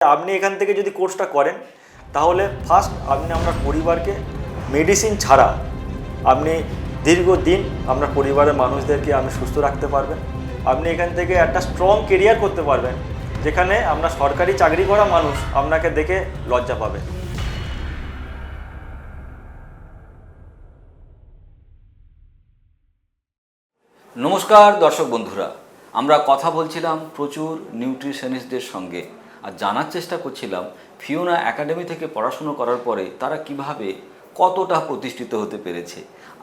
আপনি এখান থেকে যদি কোর্সটা করেন তাহলে ফার্স্ট আপনি আপনার পরিবারকে মেডিসিন ছাড়া আপনি দীর্ঘদিন আপনার পরিবারের মানুষদেরকে আপনি সুস্থ রাখতে পারবেন। আপনি এখান থেকে একটা স্ট্রং কেরিয়ার করতে পারবেন, যেখানে আপনার সরকারি চাকরি করা মানুষ আপনাকে দেখে লজ্জা পাবে। নমস্কার দর্শক বন্ধুরা, আমরা কথা বলছিলাম প্রচুর নিউট্রিশনিস্টদের সঙ্গে আর জানার চেষ্টা করছিলাম ফিওনা একাডেমি থেকে পড়াশুনো করার পরে তারা কিভাবে কতটা প্রতিষ্ঠিত হতে পেরেছে।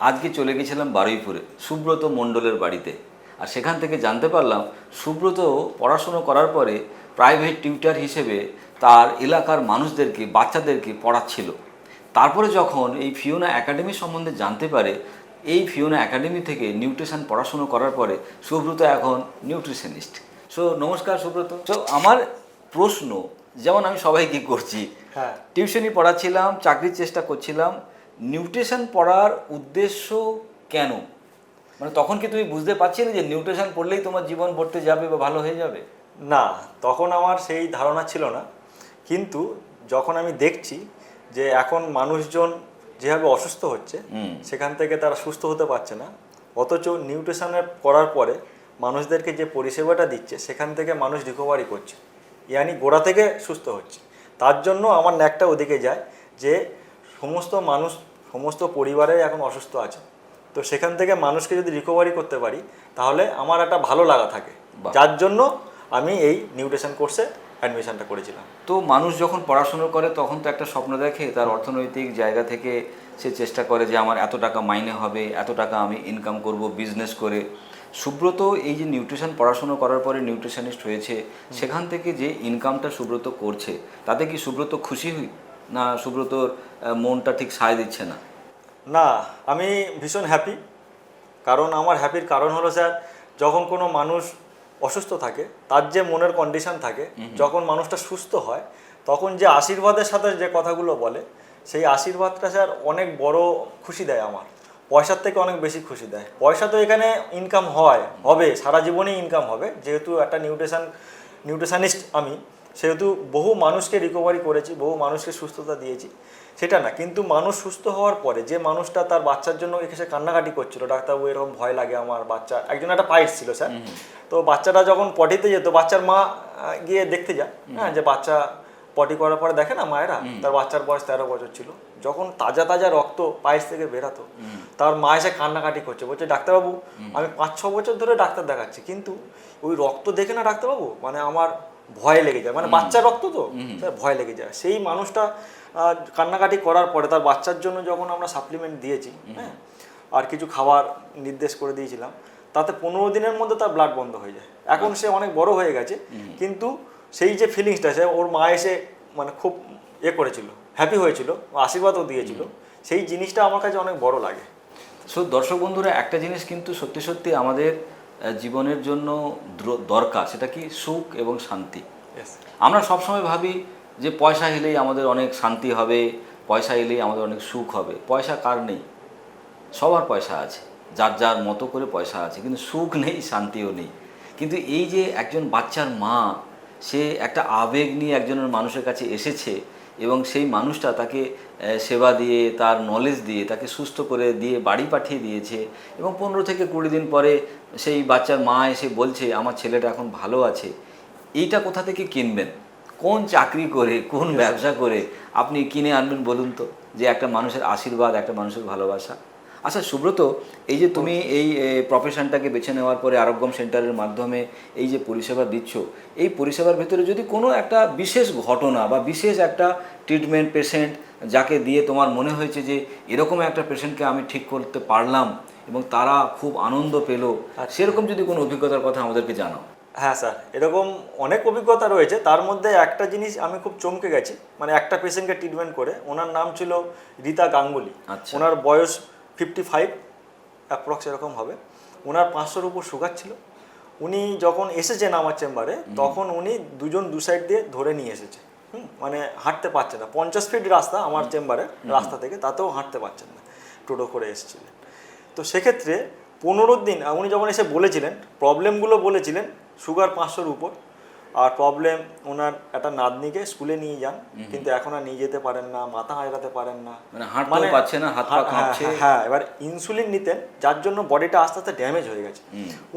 আজকে চলে গেছিলাম বারুইপুরে সুব্রত মণ্ডলের বাড়িতে, আর সেখান থেকে জানতে পারলাম সুব্রত পড়াশুনো করার পরে প্রাইভেট টিউটার হিসেবে তার এলাকার মানুষদেরকে, বাচ্চাদেরকে পড়াচ্ছিল। তারপরে যখন এই ফিওনা একাডেমি সম্বন্ধে জানতে পারে, এই ফিওনা একাডেমি থেকে নিউট্রিশন পড়াশুনো করার পরে সুব্রত এখন নিউট্রিশনিস্ট। সো নমস্কার সুব্রত। তো আমার প্রশ্ন, যেমন আমি সবাইকে করছি, টিউশনি পড়াচ্ছিলাম, চাকরির চেষ্টা করছিলাম, নিউট্রিশন পড়ার উদ্দেশ্য কেন? মানে তখন কি তুমি বুঝতে পারছিলে যে নিউট্রিশন পড়লেই তোমার জীবন বর্তে যাবে বা ভালো হয়ে যাবে? না, তখন আমার সেই ধারণা ছিল না। কিন্তু যখন আমি দেখছি যে এখন মানুষজন যেভাবে অসুস্থ হচ্ছে, সেখান থেকে তারা সুস্থ হতে পারছে না, অথচ নিউট্রিশনের করার পরে মানুষদেরকে যে পরিষেবাটা দিচ্ছে সেখান থেকে মানুষ রিকভারি করছে, ইয়ানি গোড়া থেকে সুস্থ হচ্ছে। তার জন্য আমার ন্যাকটা ওদিকে যায় যে সমস্ত মানুষ, সমস্ত পরিবারে এখন অসুস্থ আছে, তো সেখান থেকে মানুষকে যদি রিকভারি করতে পারি তাহলে আমার একটা ভালো লাগা থাকে, যার জন্য আমি এই নিউট্রিশন কোর্সে অ্যাডমিশনটা করেছিলাম। তো মানুষ যখন পড়াশুনো করে তখন তো একটা স্বপ্ন দেখে, তার অর্থনৈতিক জায়গা থেকে সে চেষ্টা করে যে আমার এত টাকা মাইনে হবে, এত টাকা আমি ইনকাম করব বিজনেস করে। সুব্রত এই যে নিউট্রিশন পড়াশুনো করার পরে নিউট্রিশনিস্ট হয়েছে, সেখান থেকে যে ইনকামটা সুব্রত করছে, তাতে কি সুব্রত খুশি হই না সুব্রতর মনটা ঠিক সায় দিচ্ছে না? না, আমি ভীষণ হ্যাপি। কারণ আমার হ্যাপির কারণ হলো স্যার, যখন কোনো মানুষ অসুস্থ থাকে তার যে মনের কন্ডিশন থাকে, যখন মানুষটা সুস্থ হয় তখন যে আশীর্বাদের সাথে যে কথাগুলো বলে, সেই আশীর্বাদটা স্যার অনেক বড় খুশি দেয় আমার, পয়সার থেকে অনেক বেশি খুশি দেয়। পয়সা তো এখানে ইনকাম হবে সারা জীবনেই ইনকাম হবে, যেহেতু একটা নিউট্রিশনিস্ট আমি, সেহেতু বহু মানুষকে রিকভারি করেছি, বহু মানুষকে সুস্থতা দিয়েছি, সেটা না। কিন্তু মানুষ সুস্থ হওয়ার পরে যে মানুষটা তার বাচ্চার জন্য এসে কান্নাকাটি করছিল, ডাক্তারবাবু এরকম ভয় লাগে আমার বাচ্চা, একজন একটা পাইলস ছিল স্যার, তো বাচ্চাটা যখন পটিতে যেত, বাচ্চার মা গিয়ে দেখতে যায়, হ্যাঁ, যে বাচ্চা পটি করার পরে দেখে না মায়েরা, তার বাচ্চার বয়স 13 বছর ছিল, যখন তাজা তাজা রক্ত পায়েস থেকে বেরাতো, তার মা এসে কান্নাকাটি করছে, বলছে ডাক্তারবাবু আমি 5-6 বছর ধরে ডাক্তার দেখাচ্ছি, কিন্তু ওই রক্ত দেখে না ডাক্তারবাবু, মানে আমার ভয় লেগে যায়, মানে বাচ্চার রক্ত তো ভয় লেগে যায়। সেই মানুষটা কান্নাকাটি করার পরে তার বাচ্চার জন্য যখন আমরা সাপ্লিমেন্ট দিয়েছি, হ্যাঁ, আর কিছু খাবার নির্দেশ করে দিয়েছিলাম, তাতে 15 দিনের মধ্যে তার ব্লাড বন্ধ হয়ে যায়। এখন সে অনেক বড় হয়ে গেছে, কিন্তু সেই যে ফিলিংসটা, সে ওর মা এসে মানে খুব করেছিল, হ্যাপি হয়েছিল, আশীর্বাদও দিয়েছিল, সেই জিনিসটা আমার কাছে অনেক বড় লাগে। সো দর্শক বন্ধুরা, একটা জিনিস কিন্তু সত্যি সত্যি আমাদের জীবনের জন্য দরকার, সেটা কি সুখ এবং শান্তি। আমরা সবসময় ভাবি যে পয়সা এলেই আমাদের অনেক শান্তি হবে, পয়সা এলেই আমাদের অনেক সুখ হবে। পয়সা কার নেই? সবার পয়সা আছে, যার যার মতো করে পয়সা আছে, কিন্তু সুখ নেই, শান্তিও নেই। কিন্তু এই যে একজন বাচ্চার মা, সে একটা আবেগ নিয়ে একজনের মানুষের কাছে এসেছে এবং সেই মানুষটা তাকে সেবা দিয়ে, তার নলেজ দিয়ে, তাকে সুস্থ করে দিয়ে বাড়ি পাঠিয়ে দিয়েছে, এবং 15 থেকে 20 দিন পরে সেই বাচ্চার মা এসে বলছে আমার ছেলেটা এখন ভালো আছে। এইটা কোথা থেকে কিনবেন? কোন চাকরি করে, কোন ব্যবসা করে আপনি কিনে আনবেন বলুন তো, যে একটা মানুষের আশীর্বাদ, একটা মানুষের ভালোবাসা? আচ্ছা সুব্রত, এই যে তুমি এই প্রফেশনটাকে বেছে নেওয়ার পরে আরোগ্যম সেন্টারের মাধ্যমে এই যে পরিষেবা দিচ্ছ, এই পরিষেবার ভেতরে যদি কোনো একটা বিশেষ ঘটনা বা বিশেষ একটা ট্রিটমেন্ট, পেশেন্ট যাকে দিয়ে তোমার মনে হয়েছে যে এরকম একটা পেশেন্টকে আমি ঠিক করতে পারলাম এবং তারা খুব আনন্দ পেল, সেরকম যদি কোনো অভিজ্ঞতার কথা আমাদেরকে জানাও। হ্যাঁ স্যার, এরকম অনেক অভিজ্ঞতা রয়েছে। তার মধ্যে একটা জিনিস আমি খুব চমকে গেছি, মানে একটা পেশেন্টকে ট্রিটমেন্ট করে, ওনার নাম ছিল রীতা গাঙ্গুলি। ওনার বয়স 55 অ্যাপ্রক্স এরকম হবে। ওনার 500-র উপর সুগার ছিল। উনি যখন এসেছেন আমার চেম্বারে, তখন উনি দুজন দু সাইড দিয়ে ধরে নিয়ে এসেছে, মানে হাঁটতে পারছে না। 50 ফিট রাস্তা আমার চেম্বারে, রাস্তা থেকে, তাতেও হাঁটতে পারছেন না, টোটো করে এসেছিলেন। তো সেক্ষেত্রে 15 দিন উনি যখন এসে বলেছিলেন, প্রবলেমগুলো বলেছিলেন, সুগার 500-র উপর, আর প্রবলেম ওনার একটা নাতনিকে স্কুলে নিয়ে যান, কিন্তু এখন আর নিয়ে যেতে পারেন না, মাথা হাঁটাতে পারেন না, মানে হাঁটতেও পারছে না, হাত পা কাঁপছে। হ্যাঁ, এবার ইনসুলিন নিতেন যার জন্য বডিটা আস্তে আস্তে ড্যামেজ হয়ে গেছে।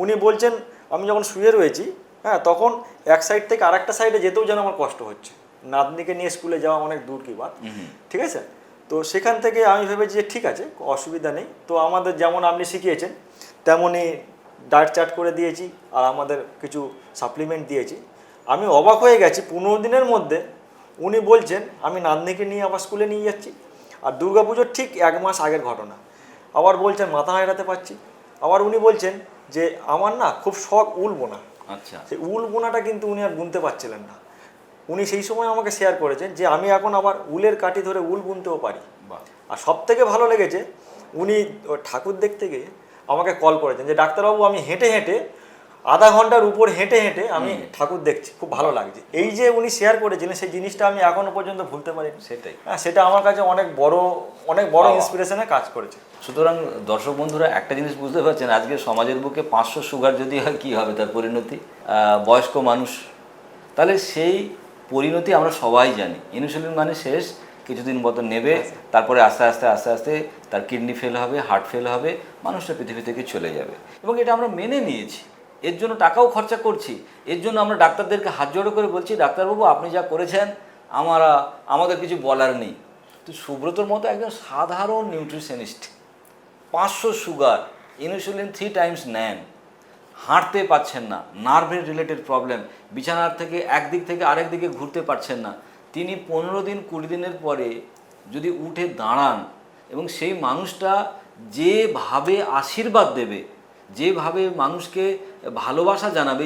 উনি বলছেন আমি যখন শুয়ে রয়েছি, হ্যাঁ, তখন এক সাইড থেকে আরেকটা সাইডে যেতেও যেন আমার কষ্ট হচ্ছে, নাতনিকে নিয়ে স্কুলে যাওয়া অনেক দূর কি বাত, ঠিক আছে। তো সেখান থেকে আমি ভেবেছি যে ঠিক আছে, অসুবিধা নেই। তো আমাদের যেমন আপনি শিখিয়েছেন তেমনই ডায়েট চার্ট করে দিয়েছি, আর আমাদের কিছু সাপ্লিমেন্ট দিয়েছি। আমি অবাক হয়ে গেছি, 15 দিনের মধ্যে উনি বলছেন আমি নাতনিকে নিয়ে আবার স্কুলে নিয়ে যাচ্ছি। আর দুর্গাপুজোর ঠিক 1 মাস আগের ঘটনা, আবার বলছেন মাথা হারাতে পারছি। আবার উনি বলছেন যে আমার না খুব শখ উল বোনা। আচ্ছা, সেই উল বোনাটা কিন্তু উনি আর বুনতে পারছিলেন না। উনি সেই সময় আমাকে শেয়ার করেছেন যে আমি এখন আবার উলের কাঠি ধরে উল বুনতেও পারি। আর সব থেকে ভালো লেগেছে, উনি ঠাকুর দেখতে গিয়ে আমাকে কল করেছেন যে ডাক্তারবাবু আমি হেঁটে হেঁটে আধা ঘন্টার উপর হেঁটে হেঁটে আমি ঠাকুর দেখছি, খুব ভালো লাগছে। এই যে উনি শেয়ার করেছিলেন সেই জিনিসটা আমি এখনো পর্যন্ত ভুলতে পারিনি। সেটাই, হ্যাঁ, সেটা আমার কাছে অনেক বড় ইন্সপিরেশনে কাজ করেছে। সুতরাং দর্শক বন্ধুরা একটা জিনিস বুঝতে পারছেন, আজকে সমাজের বুকে 500 সুগার যদি হয় কী হবে তার পরিণতি, বয়স্ক মানুষ, তাহলে সেই পরিণতি আমরা সবাই জানি। ইনসুলিন মানে শেষ, কিছুদিন মতো নেবে, তারপরে আস্তে আস্তে আস্তে আস্তে তার কিডনি ফেল হবে, হার্ট ফেল হবে, মানুষটা পৃথিবী থেকে চলে যাবে। এবং এটা আমরা মেনে নিয়েছি, এর জন্য টাকাও খরচা করছি, এর জন্য আমরা ডাক্তারদেরকে হাত জোড়ো করে বলছি ডাক্তারবাবু আপনি যা করেছেন আমাদের কিছু বলার নেই। তো সুব্রতর মতো একজন সাধারণ নিউট্রিশনিস্ট, 500 সুগার, ইনসুলিন 3 টাইমস নেন, হাঁটতে পারছেন না, নার্ভের রিলেটেড প্রবলেম, বিছানার থেকে একদিক থেকে আরেক দিকে ঘুরতে পারছেন না, তিনি 15 দিন 20 দিনের পরে যদি উঠে দাঁড়ান এবং সেই মানুষটা যেভাবে আশীর্বাদ দেবে, যেভাবে মানুষকে ভালোবাসা জানাবে,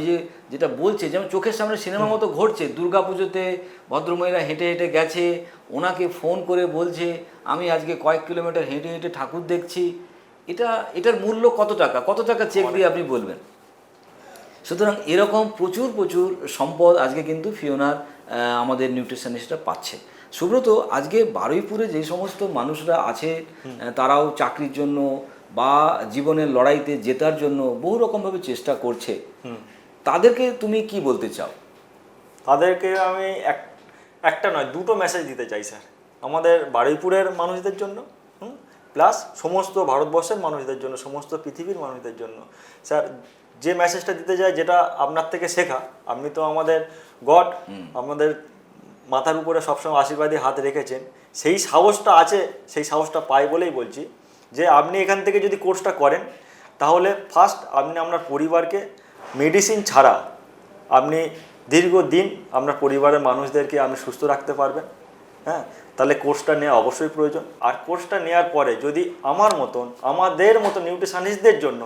যেটা বলছে, যেমন চোখের সামনে সিনেমার মতো ঘটছে, দুর্গাপুজোতে ভদ্রমহিলা হেঁটে হেঁটে গেছে, ওনাকে ফোন করে বলছে আমি আজকে কয়েক কিলোমিটার হেঁটে হেঁটে ঠাকুর দেখছি, এটার মূল্য কত টাকা চেক দিয়ে আপনি বলবেন। সুতরাং এরকম প্রচুর প্রচুর সম্পদ আজকে কিন্তু ফিওনার আমাদের নিউট্রিশনিস্টরা পাচ্ছে। সুব্রত, আজকে বারুইপুরে যে সমস্ত মানুষরা আছে তারাও চাকরির জন্য বা জীবনের লড়াইতে জেতার জন্য বহু রকমভাবে চেষ্টা করছে, তাদেরকে তুমি কি বলতে চাও? তাদেরকে আমি একটা নয় দুটো মেসেজ দিতে চাই স্যার, আমাদের বারুইপুরের মানুষদের জন্য, প্লাস সমস্ত ভারতবর্ষের মানুষদের জন্য, সমস্ত পৃথিবীর মানুষদের জন্য। স্যার, যে মেসেজটা দিতে চাই, যেটা আপনার থেকে শেখা, আপনি তো আমাদের গড, আমাদের মাথার উপরে সবসময় আশীর্বাদী হাত রেখেছেন, সেই সাহসটা আছে, সেই সাহসটা পাই বলেই বলছি যে আপনি এখান থেকে যদি কোর্সটা করেন তাহলে ফার্স্ট আপনি আপনার পরিবারকে মেডিসিন ছাড়া আপনি দীর্ঘদিন আপনার পরিবারের মানুষদেরকে আপনি সুস্থ রাখতে পারবেন। হ্যাঁ, তাহলে কোর্সটা নেওয়া অবশ্যই প্রয়োজন। আর কোর্সটা নেওয়ার পরে যদি আমাদের মতো নিউট্রিশনিস্টদের জন্য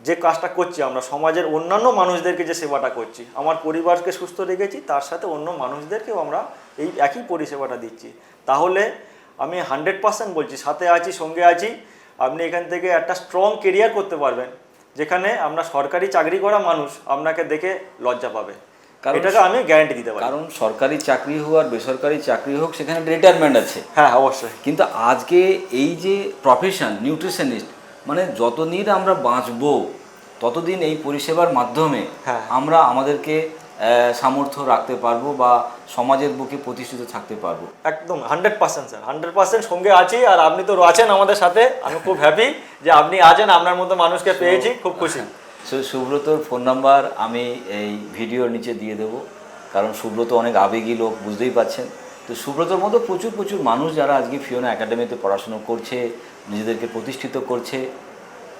যে কাজটা করছি, আমরা সমাজের অন্যান্য মানুষদেরকে যে সেবাটা করছি, আমার পরিবারকে সুস্থ রেখেছি, তার সাথে অন্য মানুষদেরকেও আমরা এই একই পরিষেবাটা দিচ্ছি, তাহলে আমি 100% বলছি, সাথে আছি, সঙ্গে আছি, আপনি এখান থেকে একটা স্ট্রং কেরিয়ার করতে পারবেন, যেখানে আমরা সরকারি চাকরি করা মানুষ আপনাকে দেখে লজ্জা পাবে। এটাকে আমি গ্যারান্টি দিতে পারি। কারণ সরকারি চাকরি হোক আর বেসরকারি চাকরি হোক, সেখানে রিটায়ারমেন্ট আছে। হ্যাঁ, অবশ্যই। কিন্তু আজকে এই যে প্রফেশন নিউট্রিশনিস্ট, মানে যতদিন আমরা বাঁচবো ততদিন এই পরিষেবার মাধ্যমে আমরা আমাদেরকে সামর্থ্য রাখতে পারবো বা সমাজের বুকে প্রতিষ্ঠিত থাকতে পারবো। একদম 100% স্যার, 100% সঙ্গে আছি। আর আপনি তো আছেন আমাদের সাথে, আমি খুব হ্যাপি যে আপনি আছেন, আপনার মতো মানুষকে পেয়েছি, খুব খুশি। সুব্রতর ফোন নাম্বার আমি এই ভিডিওর নিচে দিয়ে দেবো, কারণ সুব্রত অনেক আবেগী লোক, বুঝতেই পারছেন। তো সুব্রতর মতো প্রচুর প্রচুর মানুষ যারা আজকে ফিওনা একাডেমিতে পড়াশুনো করছে, নিজেদেরকে প্রতিষ্ঠিত করছে,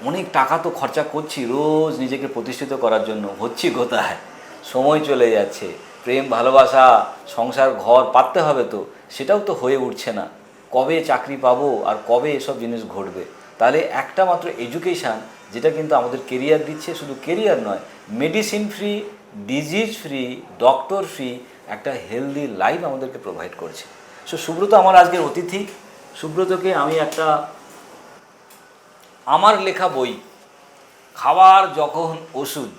অনেক টাকা তো খরচা করছি রোজ নিজেকে প্রতিষ্ঠিত করার জন্য, হচ্ছি কোথায়, সময় চলে যাচ্ছে, প্রেম ভালোবাসা সংসার ঘর পাততে হবে, তো সেটাও তো হয়ে উঠছে না, কবে চাকরি পাবো আর কবে এসব জিনিস ঘটবে। তাহলে একটা মাত্র এডুকেশান, যেটা কিন্তু আমাদের কেরিয়ার দিচ্ছে, শুধু কেরিয়ার নয়, medicine free, disease free, doctor free একটা হেলদি লাইফ আমাদেরকে প্রোভাইড করছে। সো সুব্রত আমার আজকের অতিথি। সুব্রতকে আমি একটা আমার লেখা বই, খাবার যখন ওষুধ,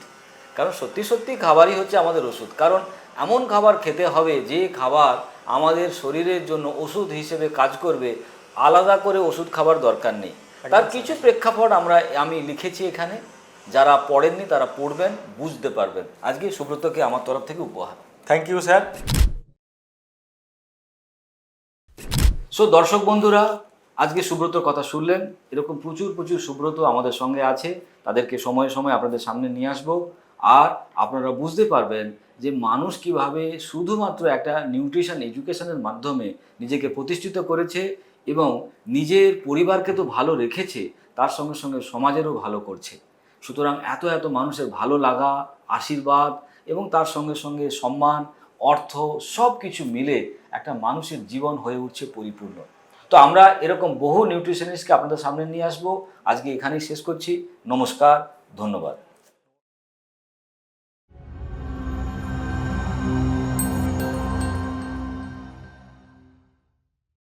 কারণ সত্যি সত্যি খাবারই হচ্ছে আমাদের ওষুধ, কারণ এমন খাবার খেতে হবে যে খাবার আমাদের শরীরের জন্য ওষুধ হিসেবে কাজ করবে, আলাদা করে ওষুধ খাবার দরকার নেই। তার কিছু প্রেক্ষাপট আমি লিখেছি এখানে, যারা পড়েননি তারা পড়বেন, বুঝতে পারবেন। আজকে সুব্রতকে আমার তরফ থেকে উপহার। Thank you sir. সো দর্শক বন্ধুরা, আজকে সুব্রতর কথা শুনলেন। এরকম প্রচুর প্রচুর সুব্রত আমাদের সঙ্গে আছে, তাদেরকে সময়ে সময়ে আপনাদের সামনে নিয়ে আসবো। আর আপনারা বুঝতে পারবেন যে মানুষ কিভাবে শুধুমাত্র একটা নিউট্রিশন এডুকেশনের মাধ্যমে নিজেকে প্রতিষ্ঠিত করেছে এবং নিজের পরিবারকে তো ভালো রেখেছে, তার সঙ্গে সঙ্গে সমাজেরও ভালো করছে। সুতরাং এত এত মানুষের ভালো লাগা, আশীর্বাদ এবং তার সঙ্গে সঙ্গে সম্মান, অর্থ সব কিছু মিলে একটা মানুষের জীবন হয়ে উঠছে পরিপূর্ণ। তো আমরা এরকম বহু নিউট্রিশনিস্টকে আপনাদের সামনে নিয়ে আসবো। আজকে এখানেই শেষ করছি। নমস্কার, ধন্যবাদ।